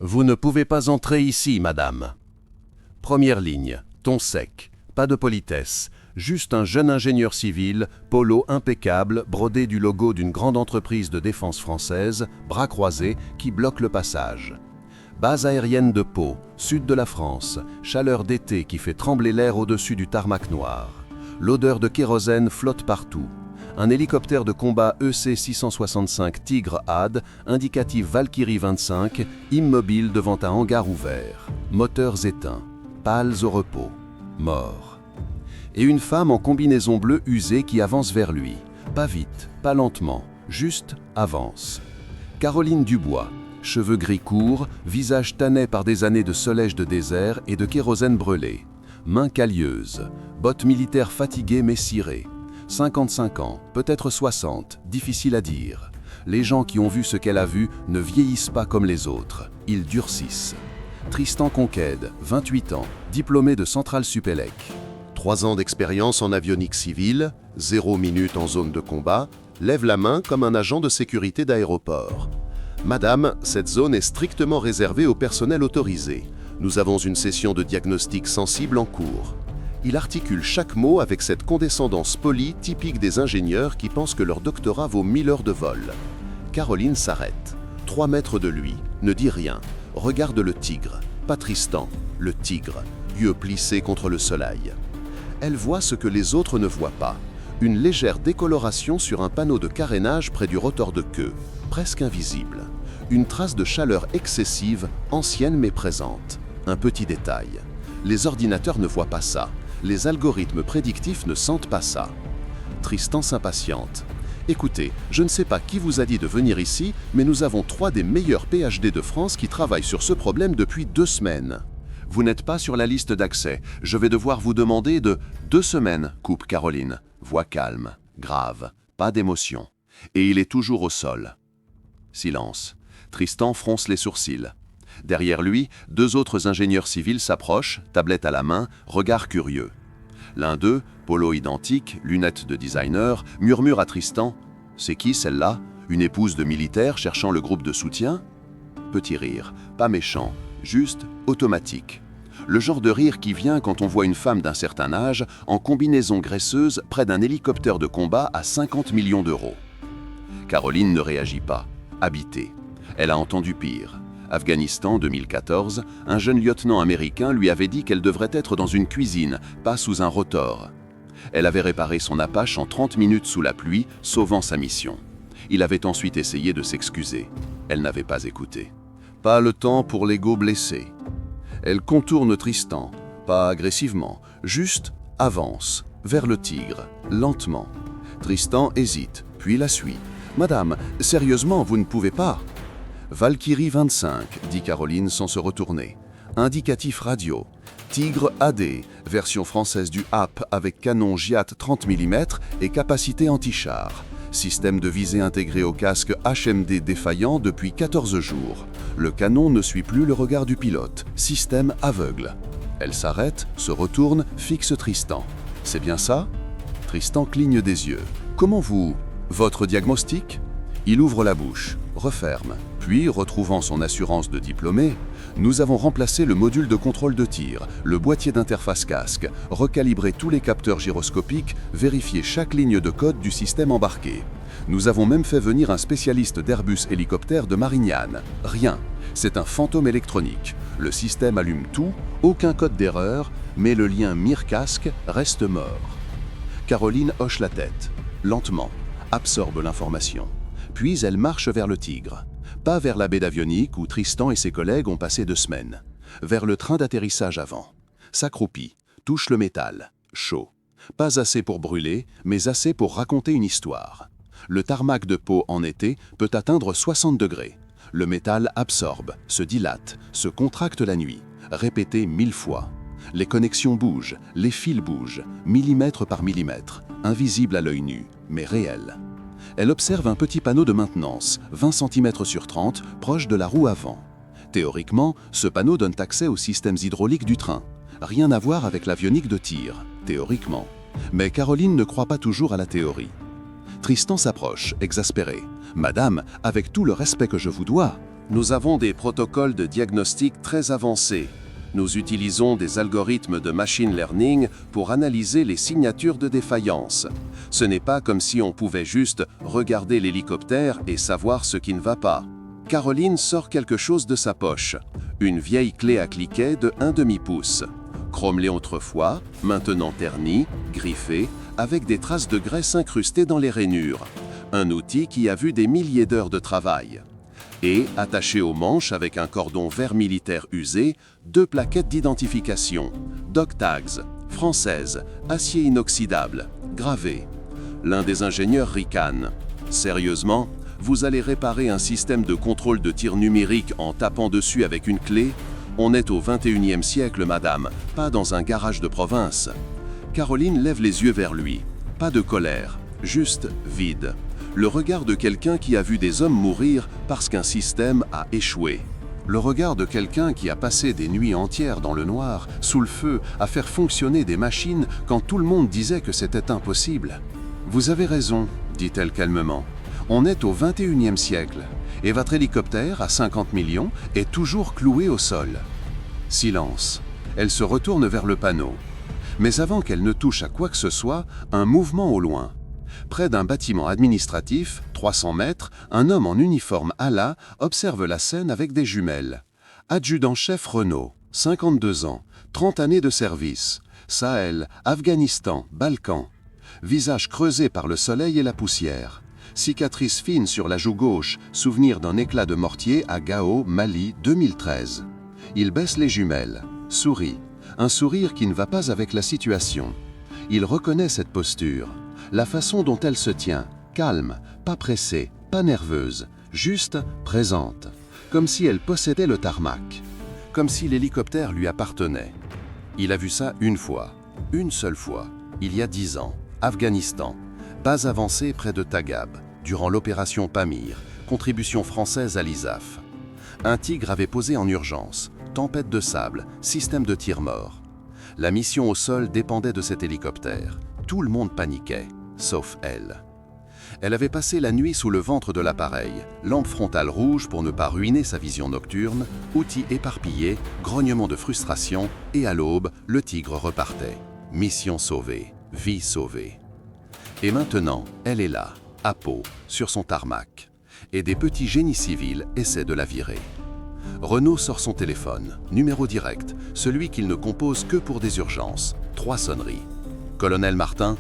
Vous ne pouvez pas entrer ici, madame. Première ligne, ton sec, pas de politesse, juste un jeune ingénieur civil, polo impeccable, brodé du logo d'une grande entreprise de défense française, bras croisés, qui bloque le passage. Base aérienne de Pau, sud de la France, chaleur d'été qui fait trembler l'air au-dessus du tarmac noir. L'odeur de kérosène flotte partout. Un hélicoptère de combat EC-665 Tigre AD, indicatif Valkyrie 25, immobile devant un hangar ouvert. Moteurs éteints, pales au repos, mort. Et une femme en combinaison bleue usée qui avance vers lui. Pas vite, pas lentement, juste avance. Caroline Dubois, cheveux gris courts, visage tanné par des années de soleil de désert et de kérosène brûlé. Mains calieuses, bottes militaires fatiguées mais cirées. 55 ans, peut-être 60, difficile à dire. Les gens qui ont vu ce qu'elle a vu ne vieillissent pas comme les autres, ils durcissent. Tristan Conquête, 28 ans, diplômé de Centrale Supélec. 3 ans d'expérience en avionique civile, 0 minute en zone de combat, lève la main comme un agent de sécurité d'aéroport. Madame, cette zone est strictement réservée au personnel autorisé. Nous avons une session de diagnostic sensible en cours. Il articule chaque mot avec cette condescendance polie typique des ingénieurs qui pensent que leur doctorat vaut 1000 heures de vol. Caroline s'arrête. 3 mètres de lui, ne dit rien. Regarde le tigre, pas Tristan, le tigre, yeux plissés contre le soleil. Elle voit ce que les autres ne voient pas. Une légère décoloration sur un panneau de carénage près du rotor de queue, presque invisible. Une trace de chaleur excessive, ancienne mais présente. Un petit détail. Les ordinateurs ne voient pas ça. Les algorithmes prédictifs ne sentent pas ça. Tristan s'impatiente. Écoutez, je ne sais pas qui vous a dit de venir ici, mais nous avons 3 des meilleurs PhD de France qui travaillent sur ce problème depuis 2 semaines. Vous n'êtes pas sur la liste d'accès. Je vais devoir vous demander de 2 semaines, coupe Caroline. Voix calme, grave, pas d'émotion. Et il est toujours au sol. Silence. Tristan fronce les sourcils. Derrière lui, 2 autres ingénieurs civils s'approchent, tablette à la main, regard curieux. L'un d'eux, polo identique, lunettes de designer, murmure à Tristan « C'est qui celle-là? Une épouse de militaire cherchant le groupe de soutien ?» Petit rire, pas méchant, juste automatique. Le genre de rire qui vient quand on voit une femme d'un certain âge en combinaison graisseuse près d'un hélicoptère de combat à 50 millions d'euros. Caroline ne réagit pas, habitée. Elle a entendu pire. Afghanistan 2014, un jeune lieutenant américain lui avait dit qu'elle devrait être dans une cuisine, pas sous un rotor. Elle avait réparé son Apache en 30 minutes sous la pluie, sauvant sa mission. Il avait ensuite essayé de s'excuser. Elle n'avait pas écouté. Pas le temps pour l'ego blessé. Elle contourne Tristan, pas agressivement, juste avance, vers le tigre, lentement. Tristan hésite, puis la suit. « Madame, sérieusement, vous ne pouvez pas ?» Valkyrie 25, dit Caroline sans se retourner. Indicatif radio. Tigre AD, version française du HAP avec canon GIAT 30 mm et capacité anti-char. Système de visée intégré au casque HMD défaillant depuis 14 jours. Le canon ne suit plus le regard du pilote. Système aveugle. Elle s'arrête, se retourne, fixe Tristan. C'est bien ça? Tristan cligne des yeux. Comment vous... Votre diagnostic? Il ouvre la bouche, referme, puis, retrouvant son assurance de diplômé, nous avons remplacé le module de contrôle de tir, le boîtier d'interface casque, recalibré tous les capteurs gyroscopiques, vérifié chaque ligne de code du système embarqué. Nous avons même fait venir un spécialiste d'Airbus hélicoptère de Marignane. Rien, c'est un fantôme électronique. Le système allume tout, aucun code d'erreur, mais le lien mire-casque reste mort. Caroline hoche la tête, lentement, absorbe l'information. Puis elle marche vers le tigre. Pas vers la baie d'avionique où Tristan et ses collègues ont passé 2 semaines. Vers le train d'atterrissage avant. S'accroupit, touche le métal, chaud. Pas assez pour brûler, mais assez pour raconter une histoire. Le tarmac de Pau en été peut atteindre 60 degrés. Le métal absorbe, se dilate, se contracte la nuit. Répété 1000 fois. Les connexions bougent, les fils bougent, millimètre par millimètre, invisibles à l'œil nu, mais réels. Elle observe un petit panneau de maintenance, 20 cm sur 30, proche de la roue avant. Théoriquement, ce panneau donne accès aux systèmes hydrauliques du train. Rien à voir avec l'avionique de tir, théoriquement. Mais Caroline ne croit pas toujours à la théorie. Tristan s'approche, exaspéré. « Madame, avec tout le respect que je vous dois... » Nous avons des protocoles de diagnostic très avancés. Nous utilisons des algorithmes de machine learning pour analyser les signatures de défaillance. Ce n'est pas comme si on pouvait juste regarder l'hélicoptère et savoir ce qui ne va pas. Caroline sort quelque chose de sa poche. Une vieille clé à cliquet de 1/2 pouce. Chromelée autrefois, maintenant ternie, griffée, avec des traces de graisse incrustées dans les rainures. Un outil qui a vu des milliers d'heures de travail. Et, attaché au manche avec un cordon vert militaire usé, 2 plaquettes d'identification. Doc Tags, françaises, acier inoxydable, gravées. L'un des ingénieurs ricane. Sérieusement, vous allez réparer un système de contrôle de tir numérique en tapant dessus avec une clé? On est au 21e siècle, madame, pas dans un garage de province. Caroline lève les yeux vers lui. Pas de colère, juste vide. Le regard de quelqu'un qui a vu des hommes mourir parce qu'un système a échoué. Le regard de quelqu'un qui a passé des nuits entières dans le noir, sous le feu, à faire fonctionner des machines quand tout le monde disait que c'était impossible. « Vous avez raison », dit-elle calmement. « On est au 21e siècle, et votre hélicoptère, à 50 millions, est toujours cloué au sol. » Silence. Elle se retourne vers le panneau. Mais avant qu'elle ne touche à quoi que ce soit, un mouvement au loin. Près d'un bâtiment administratif, 300 mètres, un homme en uniforme ALA observe la scène avec des jumelles. Adjudant-chef Renault, 52 ans, 30 années de service. Sahel, Afghanistan, Balkans. Visage creusé par le soleil et la poussière. Cicatrice fine sur la joue gauche, souvenir d'un éclat de mortier à Gao, Mali, 2013. Il baisse les jumelles, sourit. Un sourire qui ne va pas avec la situation. Il reconnaît cette posture. La façon dont elle se tient, calme, pas pressée, pas nerveuse, juste présente, comme si elle possédait le tarmac, comme si l'hélicoptère lui appartenait. Il a vu ça une fois, une seule fois, il y a 10 ans, Afghanistan, base avancée près de Tagab, durant l'opération Pamir, contribution française à l'ISAF. Un Tigre avait posé en urgence, tempête de sable, système de tir mort. La mission au sol dépendait de cet hélicoptère. Tout le monde paniquait, sauf elle. Elle avait passé la nuit sous le ventre de l'appareil, lampe frontale rouge pour ne pas ruiner sa vision nocturne, outils éparpillés, grognements de frustration, et à l'aube, le Tigre repartait. Mission sauvée, vie sauvée. Et maintenant, elle est là, à Pau, sur son tarmac. Et des petits génies civils essaient de la virer. Renaud sort son téléphone, numéro direct, celui qu'il ne compose que pour des urgences. 3 sonneries. Colonel Martin?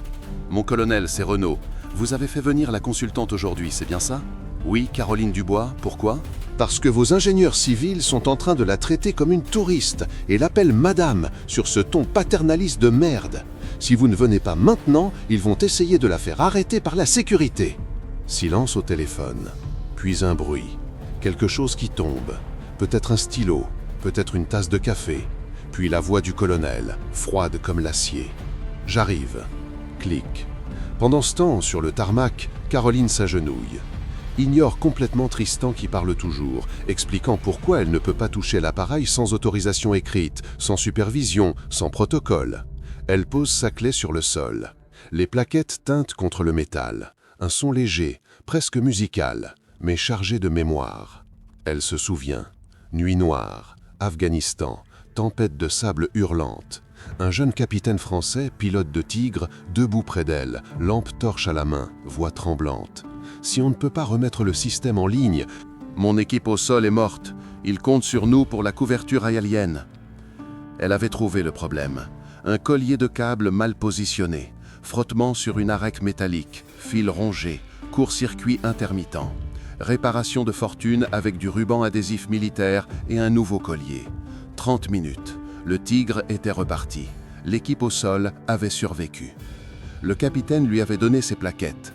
Mon colonel, c'est Renaud. Vous avez fait venir la consultante aujourd'hui, c'est bien ça? Oui, Caroline Dubois, pourquoi? Parce que vos ingénieurs civils sont en train de la traiter comme une touriste et l'appellent madame sur ce ton paternaliste de merde. Si vous ne venez pas maintenant, ils vont essayer de la faire arrêter par la sécurité. Silence au téléphone, puis un bruit. Quelque chose qui tombe. Peut-être un stylo, peut-être une tasse de café. Puis la voix du colonel, froide comme l'acier. J'arrive. Clic. Pendant ce temps, sur le tarmac, Caroline s'agenouille. Ignore complètement Tristan qui parle toujours, expliquant pourquoi elle ne peut pas toucher l'appareil sans autorisation écrite, sans supervision, sans protocole. Elle pose sa clé sur le sol. Les plaquettes tintent contre le métal. Un son léger, presque musical, mais chargé de mémoire. Elle se souvient. Nuit noire, Afghanistan, tempête de sable hurlante. Un jeune capitaine français, pilote de Tigre, debout près d'elle, lampe torche à la main, voix tremblante. Si on ne peut pas remettre le système en ligne, mon équipe au sol est morte. Ils comptent sur nous pour la couverture aérienne. Elle avait trouvé le problème. Un collier de câbles mal positionné, frottement sur une arête métallique, fil rongé, court-circuit intermittent. Réparation de fortune avec du ruban adhésif militaire et un nouveau collier. 30 minutes. Le Tigre était reparti. L'équipe au sol avait survécu. Le capitaine lui avait donné ses plaquettes.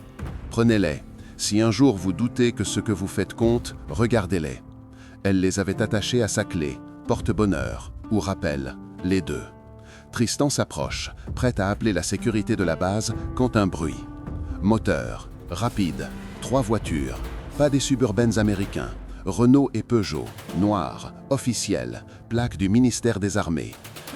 Prenez-les. Si un jour vous doutez que ce que vous faites compte, regardez-les. Elle les avait attachées à sa clé, porte-bonheur ou rappel, les deux. Tristan s'approche, prêt à appeler la sécurité de la base quand un bruit. Moteur, rapide, 3 voitures, pas des suburbaines américains. Renault et Peugeot, noir, officiel, plaque du ministère des Armées.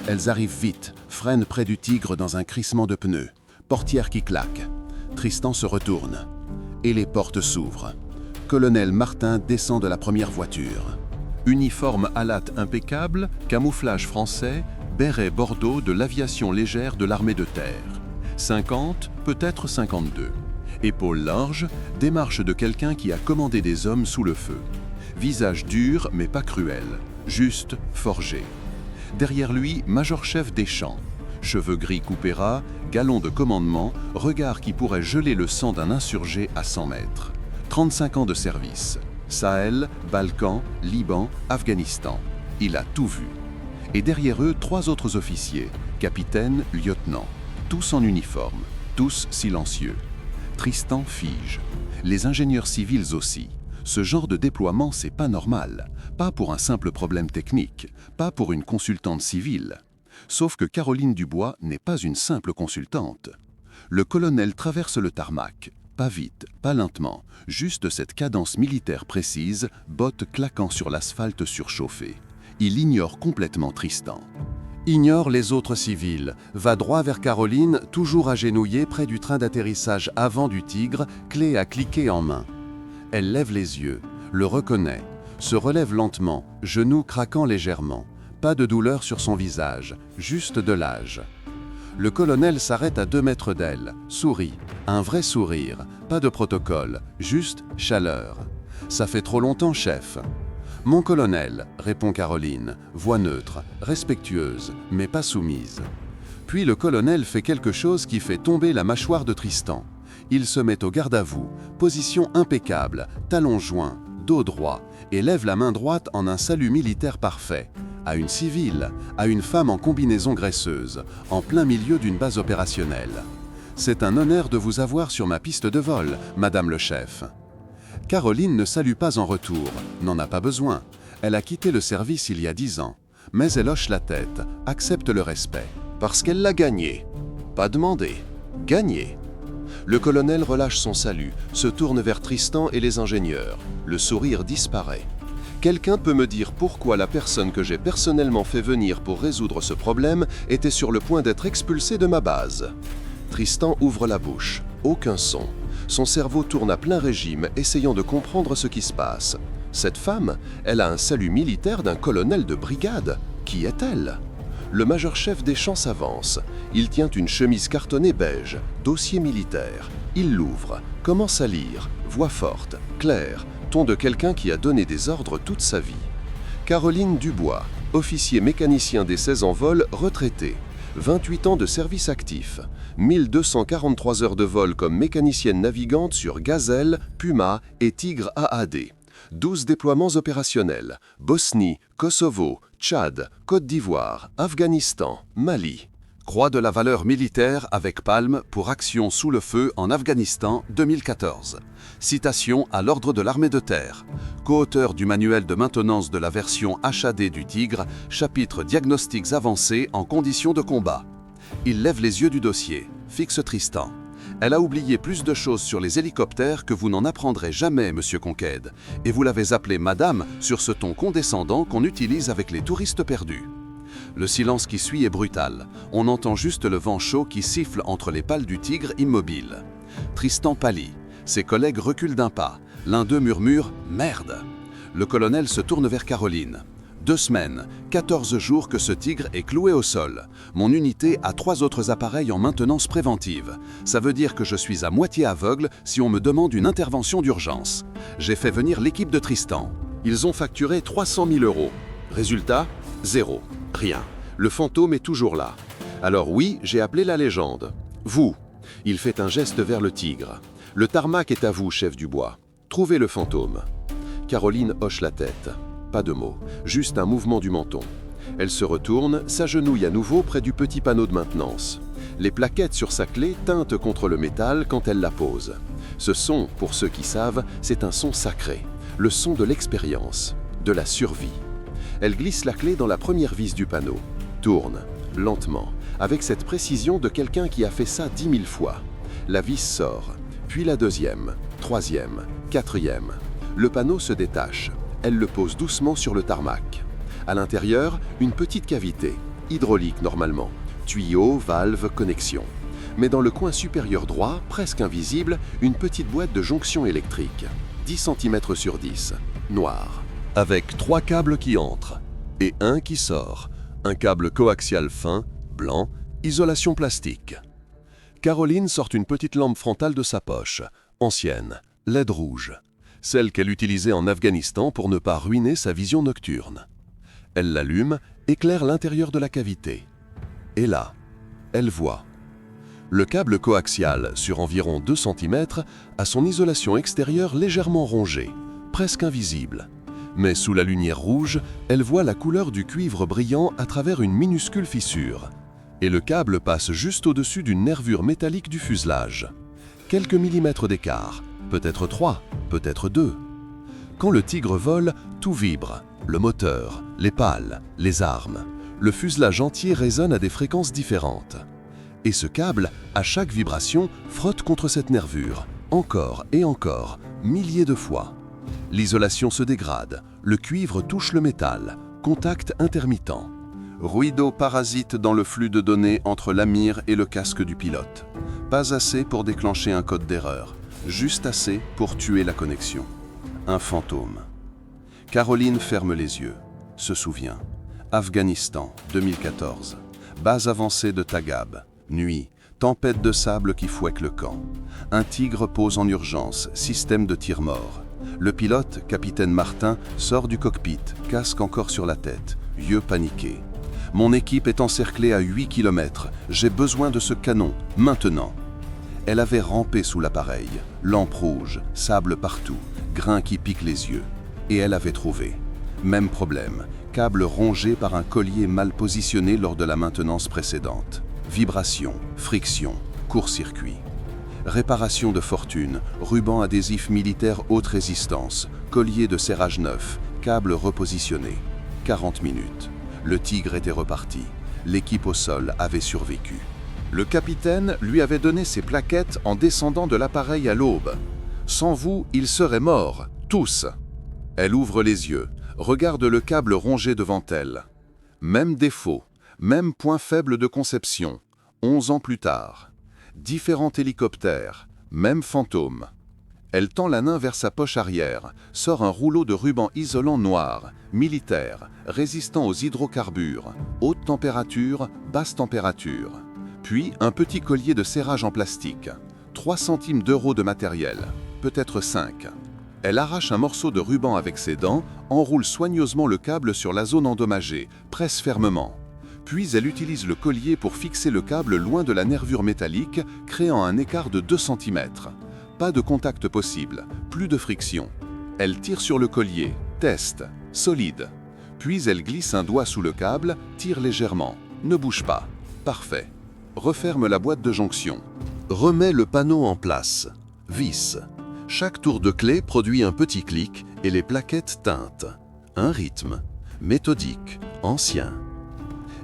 Elles arrivent vite, freinent près du Tigre dans un crissement de pneus. Portière qui claque. Tristan se retourne. Et les portes s'ouvrent. colonel Martin descend de la première voiture. Uniforme à latte impeccable, camouflage français, béret bordeaux de l'aviation légère de l'armée de terre. 50, peut-être 52. Épaules larges, démarche de quelqu'un qui a commandé des hommes sous le feu. Visage dur mais pas cruel, juste forgé. Derrière lui, major-chef des champs. Cheveux gris coupés ras, galon de commandement, regard qui pourrait geler le sang d'un insurgé à 100 mètres. 35 ans de service. Sahel, Balkans, Liban, Afghanistan. Il a tout vu. Et derrière eux, 3 autres officiers, capitaine, lieutenant. Tous en uniforme, tous silencieux. Tristan fige. Les ingénieurs civils aussi. Ce genre de déploiement, c'est pas normal. Pas pour un simple problème technique, pas pour une consultante civile. Sauf que Caroline Dubois n'est pas une simple consultante. Le colonel traverse le tarmac. Pas vite, pas lentement, juste cette cadence militaire précise, bottes claquant sur l'asphalte surchauffé. Il ignore complètement Tristan. Ignore les autres civils, va droit vers Caroline, toujours agenouillée près du train d'atterrissage avant du Tigre, clé à cliquer en main. Elle lève les yeux, le reconnaît, se relève lentement, genoux craquant légèrement. Pas de douleur sur son visage, juste de l'âge. Le colonel s'arrête à 2 mètres d'elle, sourit, un vrai sourire, pas de protocole, juste chaleur. Ça fait trop longtemps, chef. Mon colonel, répond Caroline, voix neutre, respectueuse, mais pas soumise. Puis le colonel fait quelque chose qui fait tomber la mâchoire de Tristan. Il se met au garde à vous, position impeccable, talons joints, dos droit, et lève la main droite en un salut militaire parfait. À une civile, à une femme en combinaison graisseuse, en plein milieu d'une base opérationnelle. C'est un honneur de vous avoir sur ma piste de vol, madame le chef. Caroline ne salue pas en retour, n'en a pas besoin. Elle a quitté le service il y a 10 ans. Mais elle hoche la tête, accepte le respect. Parce qu'elle l'a gagné. Pas demandé, gagné. Le colonel relâche son salut, se tourne vers Tristan et les ingénieurs. Le sourire disparaît. Quelqu'un peut me dire pourquoi la personne que j'ai personnellement fait venir pour résoudre ce problème était sur le point d'être expulsée de ma base. Tristan ouvre la bouche. Aucun son. Son cerveau tourne à plein régime, essayant de comprendre ce qui se passe. Cette femme, elle a un salut militaire d'un colonel de brigade. Qui est-elle ? Le major-chef des champs s'avance. Il tient une chemise cartonnée beige, dossier militaire. Il l'ouvre, commence à lire, voix forte, claire, ton de quelqu'un qui a donné des ordres toute sa vie. Caroline Dubois, officier mécanicien des 16 en vol, retraité. 28 ans de service actif. 1243 heures de vol comme mécanicienne navigante sur Gazelle, Puma et Tigre AAD. 12 déploiements opérationnels. Bosnie, Kosovo, Tchad, Côte d'Ivoire, Afghanistan, Mali. Croix de la valeur militaire avec palme pour action sous le feu en Afghanistan 2014. Citation à l'ordre de l'armée de terre. Co-auteur du manuel de maintenance de la version HAD du Tigre, chapitre diagnostics avancés en conditions de combat. Il lève les yeux du dossier, fixe Tristan. Elle a oublié plus de choses sur les hélicoptères que vous n'en apprendrez jamais, monsieur Conquête, et vous l'avez appelée madame sur ce ton condescendant qu'on utilise avec les touristes perdus. Le silence qui suit est brutal. On entend juste le vent chaud qui siffle entre les pales du Tigre immobile. Tristan pâlit. Ses collègues reculent d'un pas. L'un d'eux murmure « Merde !» Le colonel se tourne vers Caroline. 2 semaines, 14 jours que ce Tigre est cloué au sol. Mon unité a 3 autres appareils en maintenance préventive. Ça veut dire que je suis à moitié aveugle si on me demande une intervention d'urgence. J'ai fait venir l'équipe de Tristan. Ils ont facturé 300 000 €. Résultat, 0. Rien. Le fantôme est toujours là. Alors oui, j'ai appelé la légende. Vous. Il fait un geste vers le Tigre. Le tarmac est à vous, chef Dubois. Trouvez le fantôme. Caroline hoche la tête. Pas de mots, juste un mouvement du menton. Elle se retourne, s'agenouille à nouveau près du petit panneau de maintenance. Les plaquettes sur sa clé teintent contre le métal quand elle la pose. Ce son, pour ceux qui savent, c'est un son sacré. Le son de l'expérience, de la survie. Elle glisse la clé dans la première vis du panneau. Tourne, lentement, avec cette précision de quelqu'un qui a fait ça 10 000 fois. La vis sort, puis la deuxième, troisième, quatrième. Le panneau se détache. Elle le pose doucement sur le tarmac. À l'intérieur, une petite cavité, hydraulique normalement, tuyau, valve, connexion. Mais dans le coin supérieur droit, presque invisible, une petite boîte de jonction électrique. 10 cm sur 10, noir. Avec 3 câbles qui entrent et un qui sort. Un câble coaxial fin, blanc, isolation plastique. Caroline sort une petite lampe frontale de sa poche, ancienne, LED rouge, celle qu'elle utilisait en Afghanistan pour ne pas ruiner sa vision nocturne. Elle l'allume, éclaire l'intérieur de la cavité. Et là, elle voit. Le câble coaxial, sur environ 2 cm, a son isolation extérieure légèrement rongée, presque invisible. Mais sous la lumière rouge, elle voit la couleur du cuivre brillant à travers une minuscule fissure. Et le câble passe juste au-dessus d'une nervure métallique du fuselage. Quelques millimètres d'écart, peut-être 3, peut-être 2. Quand le Tigre vole, tout vibre. Le moteur, les pales, les armes. Le fuselage entier résonne à des fréquences différentes. Et ce câble, à chaque vibration, frotte contre cette nervure, encore et encore, milliers de fois. L'isolation se dégrade, le cuivre touche le métal, contact intermittent. Ruido parasite dans le flux de données entre la mire et le casque du pilote. Pas assez pour déclencher un code d'erreur, juste assez pour tuer la connexion. Un fantôme. Caroline ferme les yeux, se souvient. Afghanistan, 2014. Base avancée de Tagab. Nuit, tempête de sable qui fouette le camp. Un Tigre pose en urgence, système de tir-mort. Le pilote, capitaine Martin, sort du cockpit, casque encore sur la tête, yeux paniqués. Mon équipe est encerclée à 8 km. J'ai besoin de ce canon, maintenant. Elle avait rampé sous l'appareil, lampe rouge, sable partout, grains qui piquent les yeux. Et elle avait trouvé. Même problème, câble rongé par un collier mal positionné lors de la maintenance précédente. Vibration, friction, court-circuit. Réparation de fortune, ruban adhésif militaire haute résistance, collier de serrage neuf, câble repositionné. 40 minutes. Le Tigre était reparti. L'équipe au sol avait survécu. Le capitaine lui avait donné ses plaquettes en descendant de l'appareil à l'aube. Sans vous, ils seraient morts, tous. Elle ouvre les yeux, regarde le câble rongé devant elle. Même défaut, même point faible de conception, 11 ans plus tard. Différents hélicoptères, même fantôme. Elle tend la main vers sa poche arrière, sort un rouleau de ruban isolant noir, militaire, résistant aux hydrocarbures, haute température, basse température. Puis un petit collier de serrage en plastique. 3 centimes d'euros de matériel, peut-être 5. Elle arrache un morceau de ruban avec ses dents, enroule soigneusement le câble sur la zone endommagée, presse fermement. Puis elle utilise le collier pour fixer le câble loin de la nervure métallique, créant un écart de 2 cm. Pas de contact possible, plus de friction. Elle tire sur le collier, teste, solide. Puis elle glisse un doigt sous le câble, tire légèrement. Ne bouge pas. Parfait. Referme la boîte de jonction. Remet le panneau en place. Vis. Chaque tour de clé produit un petit clic et les plaquettes tintent. Un rythme. Méthodique. Ancien.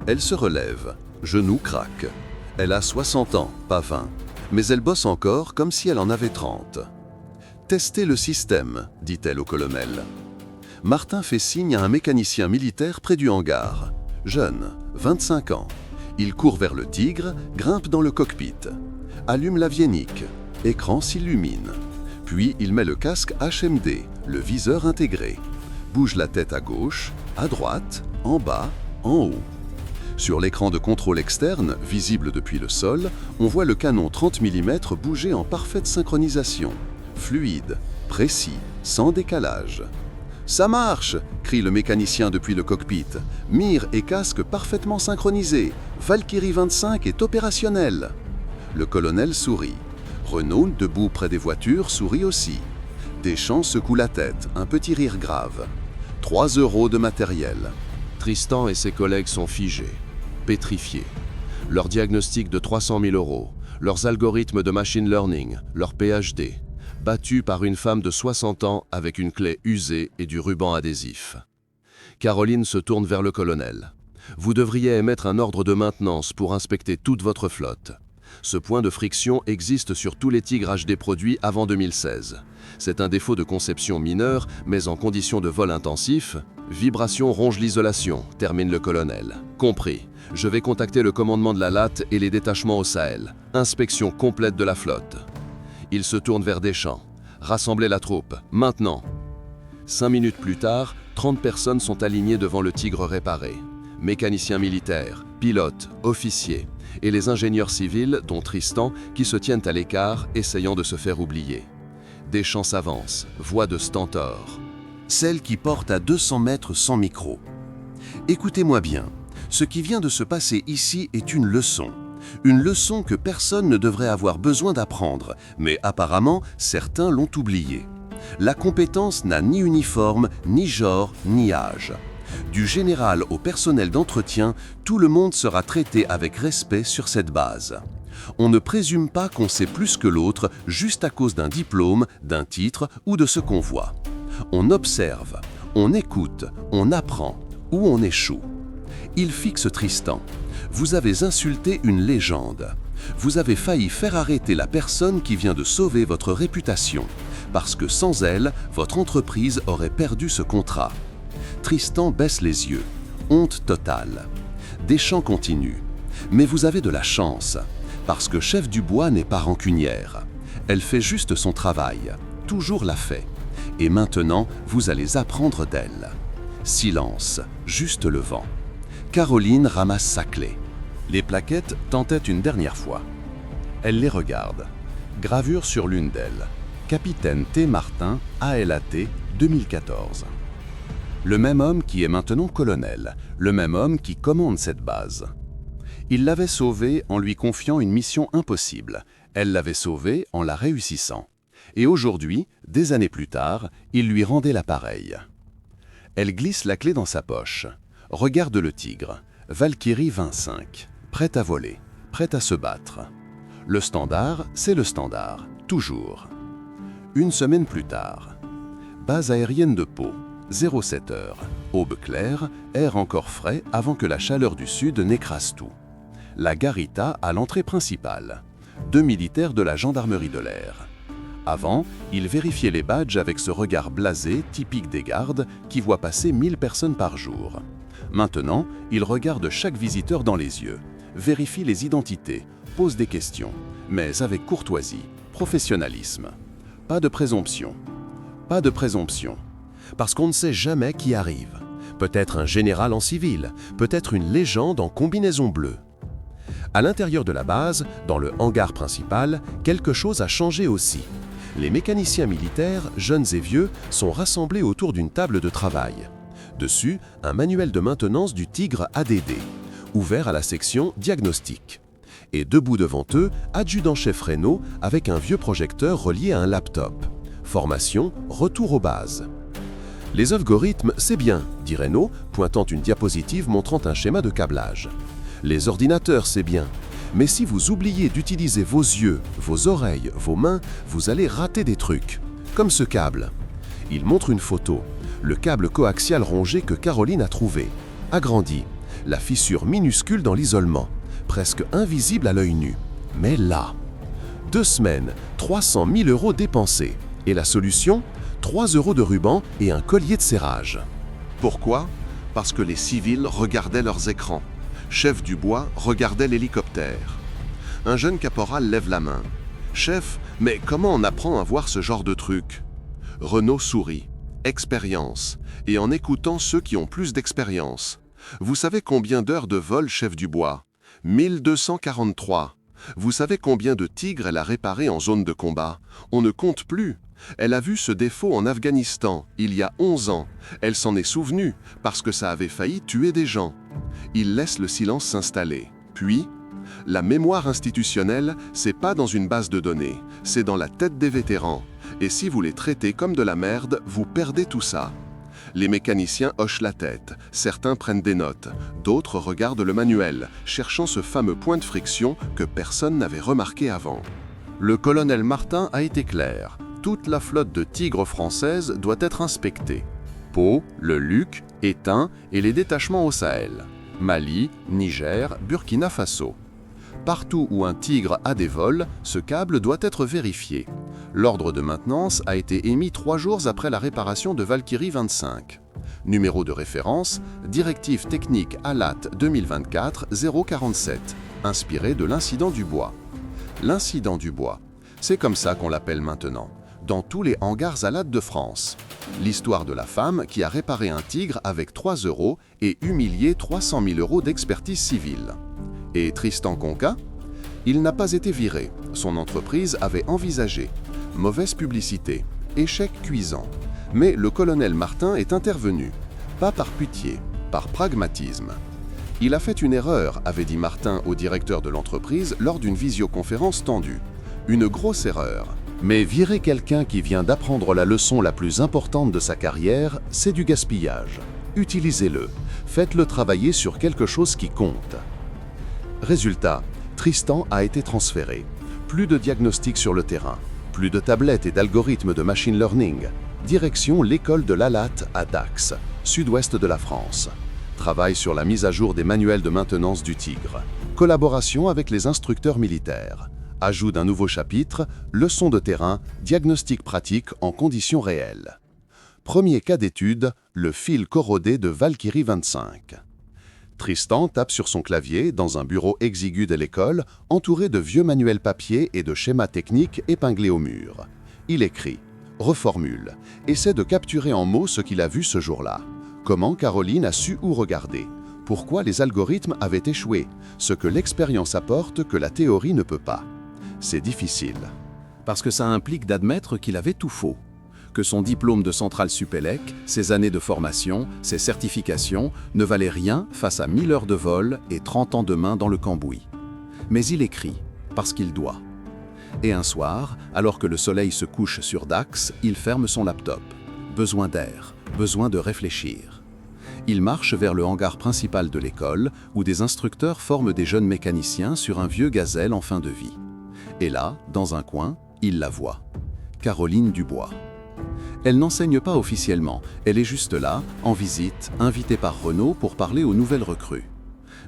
Elle se relève. Genoux craquent. Elle a 60 ans, pas 20. Mais elle bosse encore comme si elle en avait 30. « Testez le système », dit-elle au colonel. Martin fait signe à un mécanicien militaire près du hangar. Jeune, 25 ans. Il court vers le Tigre, grimpe dans le cockpit. Allume l'avionique. Écran s'illumine. Puis il met le casque HMD, le viseur intégré. Bouge la tête à gauche, à droite, en bas, en haut. Sur l'écran de contrôle externe, visible depuis le sol, on voit le canon 30 mm bouger en parfaite synchronisation. Fluide, précis, sans décalage. « Ça marche !» crie le mécanicien depuis le cockpit. « Mire et casque parfaitement synchronisés. Valkyrie 25 est opérationnel. » Le colonel sourit. Renaud, debout près des voitures, sourit aussi. Deschamps secoue la tête, un petit rire grave. 3 € de matériel. Tristan et ses collègues sont figés, pétrifiés. Leur diagnostic de 300 000 €, leurs algorithmes de machine learning, leur PhD, battus par une femme de 60 ans avec une clé usée et du ruban adhésif. Caroline se tourne vers le colonel. « Vous devriez émettre un ordre de maintenance pour inspecter toute votre flotte. Ce point de friction existe sur tous les Tigres HD produits avant 2016. C'est un défaut de conception mineur, mais en conditions de vol intensif, vibration ronge l'isolation, termine le colonel. Compris. Je vais contacter le commandement de la LAT et les détachements au Sahel. Inspection complète de la flotte. Il se tourne vers Deschamps. Rassemblez la troupe, maintenant. 5 minutes plus tard, 30 personnes sont alignées devant le Tigre réparé. Mécaniciens militaires, pilotes, officiers et les ingénieurs civils, dont Tristan, qui se tiennent à l'écart, essayant de se faire oublier. Des chants s'avancent, voix de stentor. Celle qui porte à 200 mètres sans micro. Écoutez-moi bien, ce qui vient de se passer ici est une leçon. Une leçon que personne ne devrait avoir besoin d'apprendre, mais apparemment, certains l'ont oubliée. La compétence n'a ni uniforme, ni genre, ni âge. Du général au personnel d'entretien, tout le monde sera traité avec respect sur cette base. On ne présume pas qu'on sait plus que l'autre juste à cause d'un diplôme, d'un titre ou de ce qu'on voit. On observe, on écoute, on apprend ou on échoue. Il fixe Tristan. Vous avez insulté une légende. Vous avez failli faire arrêter la personne qui vient de sauver votre réputation, parce que sans elle, votre entreprise aurait perdu ce contrat. Tristan baisse les yeux. Honte totale. Deschamps continue. Mais vous avez de la chance, parce que Chef Dubois n'est pas rancunière. Elle fait juste son travail, toujours l'a fait. Et maintenant, vous allez apprendre d'elle. Silence, juste le vent. Caroline ramasse sa clé. Les plaquettes tentaient une dernière fois. Elle les regarde. Gravure sur l'une d'elles. Capitaine T. Martin, ALAT, 2014. Le même homme qui est maintenant colonel, le même homme qui commande cette base. Il l'avait sauvée en lui confiant une mission impossible. Elle l'avait sauvée en la réussissant. Et aujourd'hui, des années plus tard, il lui rendait l'appareil. Elle glisse la clé dans sa poche. Regarde le tigre. Valkyrie 25. Prête à voler, prête à se battre. Le standard, c'est le standard, toujours. Une semaine plus tard. Base aérienne de Pau, 07 heures. Aube claire, air encore frais avant que la chaleur du sud n'écrase tout. La Garita à l'entrée principale. 2 militaires de la gendarmerie de l'air. Avant, il vérifiait les badges avec ce regard blasé, typique des gardes, qui voit passer 1000 personnes par jour. Maintenant, il regarde chaque visiteur dans les yeux, vérifie les identités, pose des questions, mais avec courtoisie, professionnalisme. Pas de présomption. Pas de présomption. Parce qu'on ne sait jamais qui arrive. Peut-être un général en civil, peut-être une légende en combinaison bleue. À l'intérieur de la base, dans le hangar principal, quelque chose a changé aussi. Les mécaniciens militaires, jeunes et vieux, sont rassemblés autour d'une table de travail. Dessus, un manuel de maintenance du Tigre ADD, ouvert à la section diagnostic. Et debout devant eux, adjudant-chef Reynaud avec un vieux projecteur relié à un laptop. Formation, retour aux bases. Les algorithmes, c'est bien, dit Reynaud, pointant une diapositive montrant un schéma de câblage. Les ordinateurs, c'est bien. Mais si vous oubliez d'utiliser vos yeux, vos oreilles, vos mains, vous allez rater des trucs. Comme ce câble. Il montre une photo. Le câble coaxial rongé que Caroline a trouvé. Agrandi. La fissure minuscule dans l'isolement. Presque invisible à l'œil nu. Mais là. 2 semaines, 300 000 € dépensés. Et la solution ? 3 € de ruban et un collier de serrage. Pourquoi ? Parce que les civils regardaient leurs écrans. Chef Dubois regardait l'hélicoptère. Un jeune caporal lève la main. « Chef, mais comment on apprend à voir ce genre de truc ?» Renaud sourit. Expérience. Et en écoutant ceux qui ont plus d'expérience. Vous savez combien d'heures de vol, Chef Dubois ? 1243. Vous savez combien de tigres elle a réparé en zone de combat ? On ne compte plus. Elle a vu ce défaut en Afghanistan, il y a 11 ans. Elle s'en est souvenue, parce que ça avait failli tuer des gens. Il laisse le silence s'installer. Puis, la mémoire institutionnelle, c'est pas dans une base de données, c'est dans la tête des vétérans. Et si vous les traitez comme de la merde, vous perdez tout ça. Les mécaniciens hochent la tête, certains prennent des notes, d'autres regardent le manuel, cherchant ce fameux point de friction que personne n'avait remarqué avant. Le colonel Martin a été clair. Toute la flotte de Tigres française doit être inspectée. Pau, le Luc, Étain et les détachements au Sahel. Mali, Niger, Burkina Faso. Partout où un Tigre a des vols, ce câble doit être vérifié. L'ordre de maintenance a été émis 3 jours après la réparation de Valkyrie 25. Numéro de référence, Directive technique ALAT 2024-047, inspiré de l'incident du bois. L'incident du bois, c'est comme ça qu'on l'appelle maintenant. dans tous les hangars à latte de France. L'histoire de la femme qui a réparé un tigre avec 3 € et humilié 300 000 € d'expertise civile. Et Tristan Conca? Il n'a pas été viré. Son entreprise avait envisagé. Mauvaise publicité, échec cuisant. Mais le colonel Martin est intervenu. Pas par pitié, par pragmatisme. Il a fait une erreur, avait dit Martin au directeur de l'entreprise lors d'une visioconférence tendue. Une grosse erreur. Mais virer quelqu'un qui vient d'apprendre la leçon la plus importante de sa carrière, c'est du gaspillage. Utilisez-le. Faites-le travailler sur quelque chose qui compte. Résultat, Tristan a été transféré. Plus de diagnostic sur le terrain. Plus de tablettes et d'algorithmes de machine learning. Direction l'école de l'Alatte à Dax, sud-ouest de la France. Travail sur la mise à jour des manuels de maintenance du Tigre. Collaboration avec les instructeurs militaires. Ajout d'un nouveau chapitre, leçons de terrain, diagnostic pratique en conditions réelles. Premier cas d'étude, le fil corrodé de Valkyrie 25. Tristan tape sur son clavier dans un bureau exigu de l'école, entouré de vieux manuels papier et de schémas techniques épinglés au mur. Il écrit, reformule, essaie de capturer en mots ce qu'il a vu ce jour-là. Comment Caroline a su où regarder? Pourquoi les algorithmes avaient échoué? Ce que l'expérience apporte que la théorie ne peut pas. C'est difficile. Parce que ça implique d'admettre qu'il avait tout faux. Que son diplôme de Centrale Supélec, ses années de formation, ses certifications ne valaient rien face à 1000 heures de vol et 30 ans de main dans le cambouis. Mais il écrit, parce qu'il doit. Et un soir, alors que le soleil se couche sur Dax, il ferme son laptop. Besoin d'air, besoin de réfléchir. Il marche vers le hangar principal de l'école, où des instructeurs forment des jeunes mécaniciens sur un vieux gazelle en fin de vie. Et là, dans un coin, il la voit. Caroline Dubois. Elle n'enseigne pas officiellement, elle est juste là, en visite, invitée par Renault pour parler aux nouvelles recrues.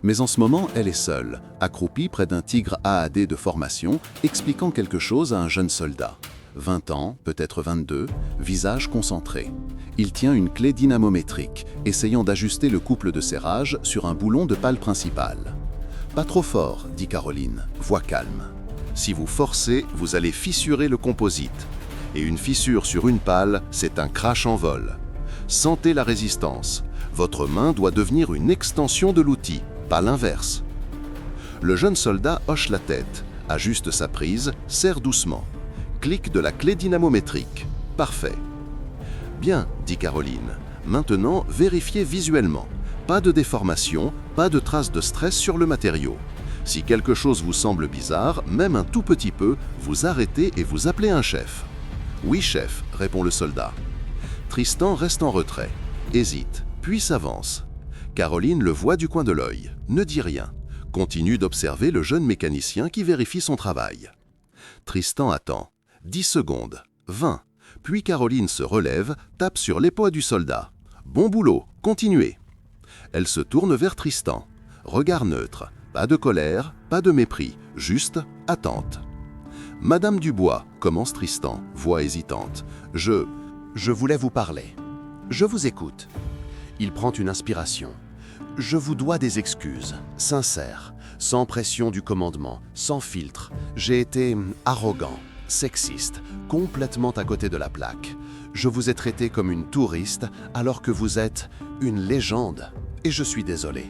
Mais en ce moment, elle est seule, accroupie près d'un tigre AAD de formation, expliquant quelque chose à un jeune soldat. 20 ans, peut-être 22, visage concentré. Il tient une clé dynamométrique, essayant d'ajuster le couple de serrage sur un boulon de pale principale. « Pas trop fort », dit Caroline, voix calme. « Si vous forcez, vous allez fissurer le composite. Et une fissure sur une pale, c'est un crash en vol. Sentez la résistance. Votre main doit devenir une extension de l'outil, pas l'inverse. » Le jeune soldat hoche la tête, ajuste sa prise, serre doucement. Clic de la clé dynamométrique. Parfait. Bien, dit Caroline. Maintenant, vérifiez visuellement. Pas de déformation, pas de traces de stress sur le matériau. Si quelque chose vous semble bizarre, même un tout petit peu, vous arrêtez et vous appelez un chef. Oui, chef, répond le soldat. Tristan reste en retrait, hésite, puis s'avance. Caroline le voit du coin de l'œil, ne dit rien, continue d'observer le jeune mécanicien qui vérifie son travail. Tristan attend. 10 secondes, 20, puis Caroline se relève, tape sur l'épaule du soldat. Bon boulot, continuez. Elle se tourne vers Tristan. Regard neutre, pas de colère, pas de mépris, juste attente. Madame Dubois, commence Tristan, voix hésitante. Je voulais vous parler. Je vous écoute. Il prend une inspiration. Je vous dois des excuses, sincères, sans pression du commandement, sans filtre. J'ai été arrogant, sexiste, complètement à côté de la plaque. Je vous ai traité comme une touriste alors que vous êtes une légende. Et je suis désolé.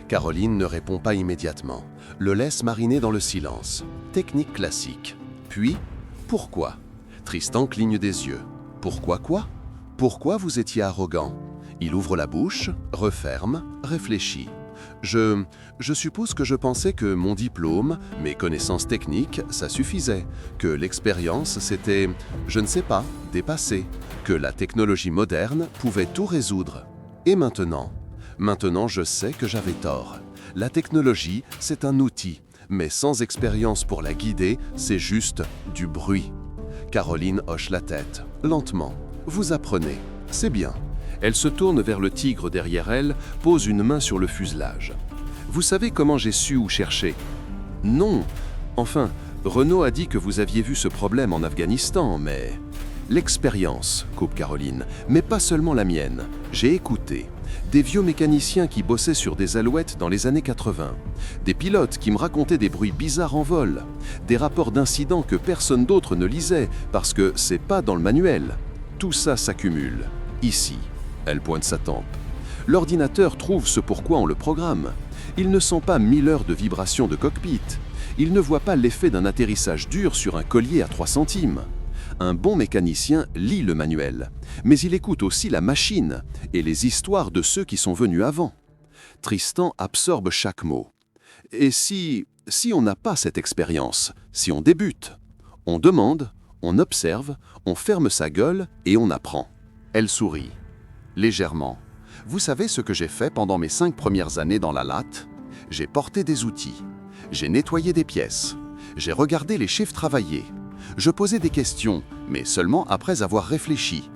Caroline ne répond pas immédiatement, le laisse mariner dans le silence. Technique classique. Puis, pourquoi? Tristan cligne des yeux. Pourquoi quoi? Pourquoi vous étiez arrogant? Il ouvre la bouche, referme, réfléchit. Je suppose que je pensais que mon diplôme, mes connaissances techniques, ça suffisait. Que l'expérience, c'était, je ne sais pas, dépassé. Que la technologie moderne pouvait tout résoudre. Et maintenant? Maintenant, je sais que j'avais tort. La technologie, c'est un outil, mais sans expérience pour la guider, c'est juste du bruit. Caroline hoche la tête, lentement. Vous apprenez, c'est bien. Elle se tourne vers le tigre derrière elle, pose une main sur le fuselage. Vous savez comment j'ai su où chercher? Non. Enfin, Renault a dit que vous aviez vu ce problème en Afghanistan, mais... L'expérience, coupe Caroline, mais pas seulement la mienne. J'ai écouté. Des vieux mécaniciens qui bossaient sur des alouettes dans les années 80. Des pilotes qui me racontaient des bruits bizarres en vol. Des rapports d'incidents que personne d'autre ne lisait parce que c'est pas dans le manuel. Tout ça s'accumule. Ici, elle pointe sa tempe. L'ordinateur trouve ce pourquoi on le programme. Il ne sent pas 1000 heures de vibrations de cockpit. Il ne voit pas l'effet d'un atterrissage dur sur un collier à 3 centimes. Un bon mécanicien lit le manuel, mais il écoute aussi la machine et les histoires de ceux qui sont venus avant. Tristan absorbe chaque mot. Et si on n'a pas cette expérience, si on débute, on demande, on observe, on ferme sa gueule et on apprend. Elle sourit, légèrement. Vous savez ce que j'ai fait pendant mes 5 premières années dans la latte? J'ai porté des outils, j'ai nettoyé des pièces, j'ai regardé les chefs travailler. Je posais des questions, mais seulement après avoir réfléchi.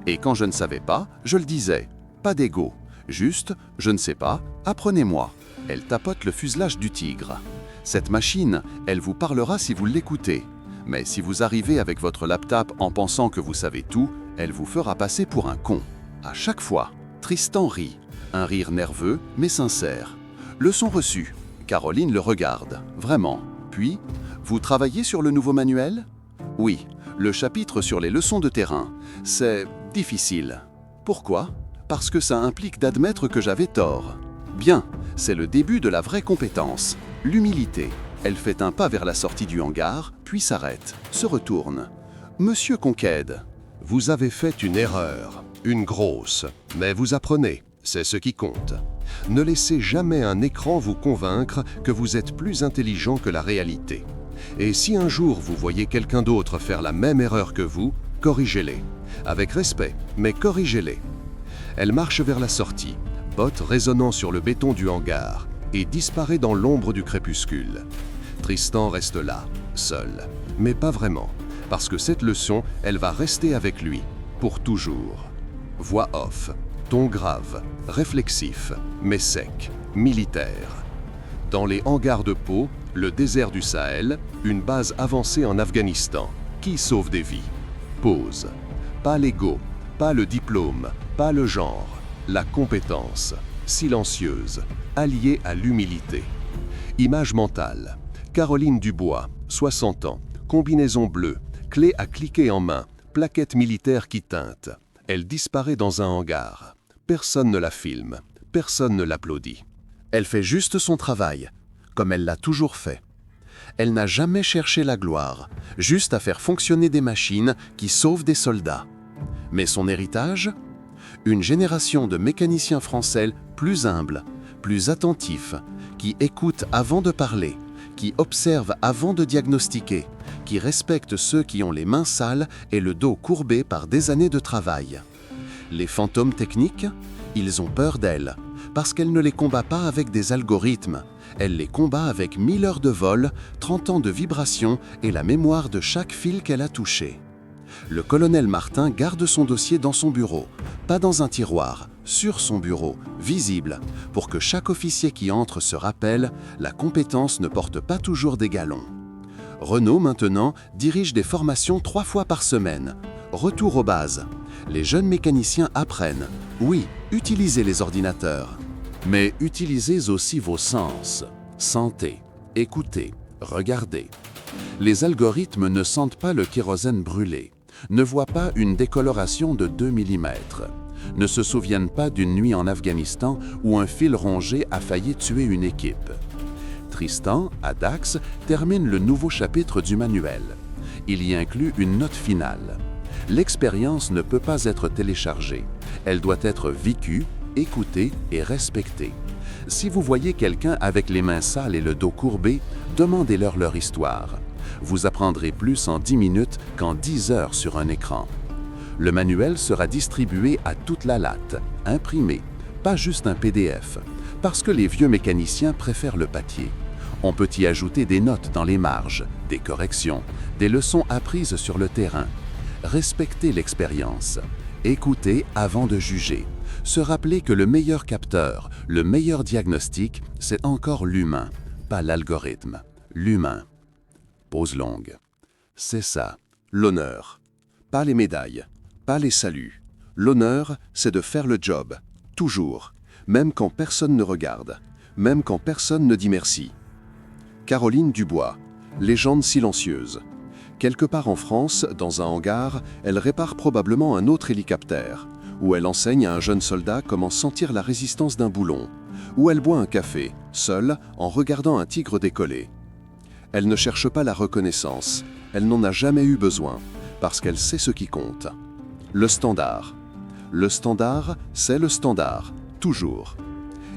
Et quand je ne savais pas, je le disais. Pas d'ego. Juste, je ne sais pas, apprenez-moi. Elle tapote le fuselage du tigre. Cette machine, elle vous parlera si vous l'écoutez. Mais si vous arrivez avec votre laptop en pensant que vous savez tout, elle vous fera passer pour un con. À chaque fois, Tristan rit. Un rire nerveux, mais sincère. Leçon reçue. Caroline le regarde. Vraiment. Puis, vous travaillez sur le nouveau manuel ? Oui, le chapitre sur les leçons de terrain. C'est difficile. Pourquoi? Parce que ça implique d'admettre que j'avais tort. Bien, c'est le début de la vraie compétence, l'humilité. Elle fait un pas vers la sortie du hangar, puis s'arrête, se retourne. Monsieur Conquête, Vous avez fait une erreur, une grosse, mais vous apprenez, c'est ce qui compte. Ne laissez jamais un écran vous convaincre que vous êtes plus intelligent que la réalité. Et si un jour vous voyez quelqu'un d'autre faire la même erreur que vous, corrigez-les. Avec respect, mais corrigez-les. Elle marche vers la sortie, bottes résonnant sur le béton du hangar, et disparaît dans l'ombre du crépuscule. Tristan reste là, seul. Mais pas vraiment, parce que cette leçon, elle va rester avec lui, pour toujours. Voix off, ton grave, réflexif, mais sec, militaire. Dans les hangars de Pau, le désert du Sahel, une base avancée en Afghanistan, qui sauve des vies. Pause. Pas l'ego, pas le diplôme, pas le genre, la compétence, silencieuse, alliée à l'humilité. Image mentale. Caroline Dubois, 60 ans, combinaison bleue, clé à cliquer en main, plaquette militaire qui teinte. Elle disparaît dans un hangar. Personne ne la filme, personne ne l'applaudit. elle fait juste son travail, comme elle l'a toujours fait. Elle n'a jamais cherché la gloire, juste à faire fonctionner des machines qui sauvent des soldats. Mais son héritage? Une génération de mécaniciens français plus humbles, plus attentifs, qui écoutent avant de parler, qui observent avant de diagnostiquer, qui respectent ceux qui ont les mains sales et le dos courbé par des années de travail. Les fantômes techniques? Ils ont peur d'elle, parce qu'elle ne les combat pas avec des algorithmes. Elle les combat avec 1000 heures de vol, 30 ans de vibration et la mémoire de chaque fil qu'elle a touché. Le colonel Martin garde son dossier dans son bureau, pas dans un tiroir, sur son bureau, visible, pour que chaque officier qui entre se rappelle, la compétence ne porte pas toujours des galons. Renaud, maintenant, dirige des formations 3 fois par semaine. Retour aux bases. Les jeunes mécaniciens apprennent. Oui, utilisez les ordinateurs. Mais utilisez aussi vos sens. Sentez, écoutez, regardez. Les algorithmes ne sentent pas le kérosène brûlé, ne voient pas une décoloration de 2 mm, ne se souviennent pas d'une nuit en Afghanistan où un fil rongé a failli tuer une équipe. Tristan, à Dax, termine le nouveau chapitre du manuel. Il y inclut une note finale. L'expérience ne peut pas être téléchargée. Elle doit être vécue, écoutée et respectée. Si vous voyez quelqu'un avec les mains sales et le dos courbé, demandez-leur leur histoire. Vous apprendrez plus en 10 minutes qu'en 10 heures sur un écran. Le manuel sera distribué à toute la latte, imprimé, pas juste un PDF, parce que les vieux mécaniciens préfèrent le papier. On peut y ajouter des notes dans les marges, des corrections, des leçons apprises sur le terrain. Respectez l'expérience. Écoutez avant de juger. Se rappeler que le meilleur capteur, le meilleur diagnostic, c'est encore l'humain, pas l'algorithme. L'humain. Pause longue. C'est ça, l'honneur. Pas les médailles, pas les saluts. L'honneur, c'est de faire le job. Toujours, même quand personne ne regarde, même quand personne ne dit merci. Caroline Dubois, légende silencieuse. Quelque part en France, dans un hangar, elle répare probablement un autre hélicoptère, où elle enseigne à un jeune soldat comment sentir la résistance d'un boulon, où elle boit un café, seule, en regardant un tigre décoller. Elle ne cherche pas la reconnaissance, elle n'en a jamais eu besoin, parce qu'elle sait ce qui compte. Le standard. Le standard, c'est le standard, toujours.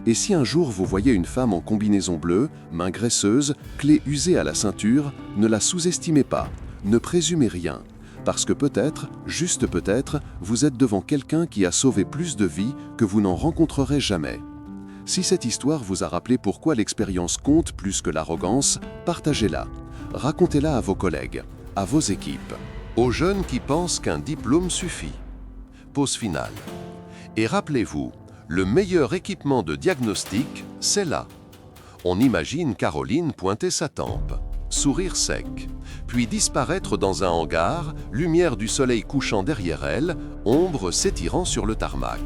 Et si un jour vous voyez une femme en combinaison bleue, main graisseuse, clé usée à la ceinture, ne la sous-estimez pas, ne présumez rien, parce que peut-être, juste peut-être, vous êtes devant quelqu'un qui a sauvé plus de vies que vous n'en rencontrerez jamais. Si cette histoire vous a rappelé pourquoi l'expérience compte plus que l'arrogance, partagez-la. Racontez-la à vos collègues, à vos équipes. Aux jeunes qui pensent qu'un diplôme suffit. Pause finale. Et rappelez-vous, le meilleur équipement de diagnostic, c'est là. On imagine Caroline pointer sa tempe, sourire sec, puis disparaître dans un hangar, lumière du soleil couchant derrière elle, ombre s'étirant sur le tarmac.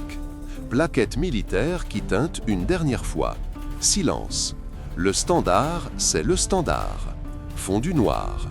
Plaquette militaire qui teinte une dernière fois. Silence. Le standard, c'est le standard. Fondu noir.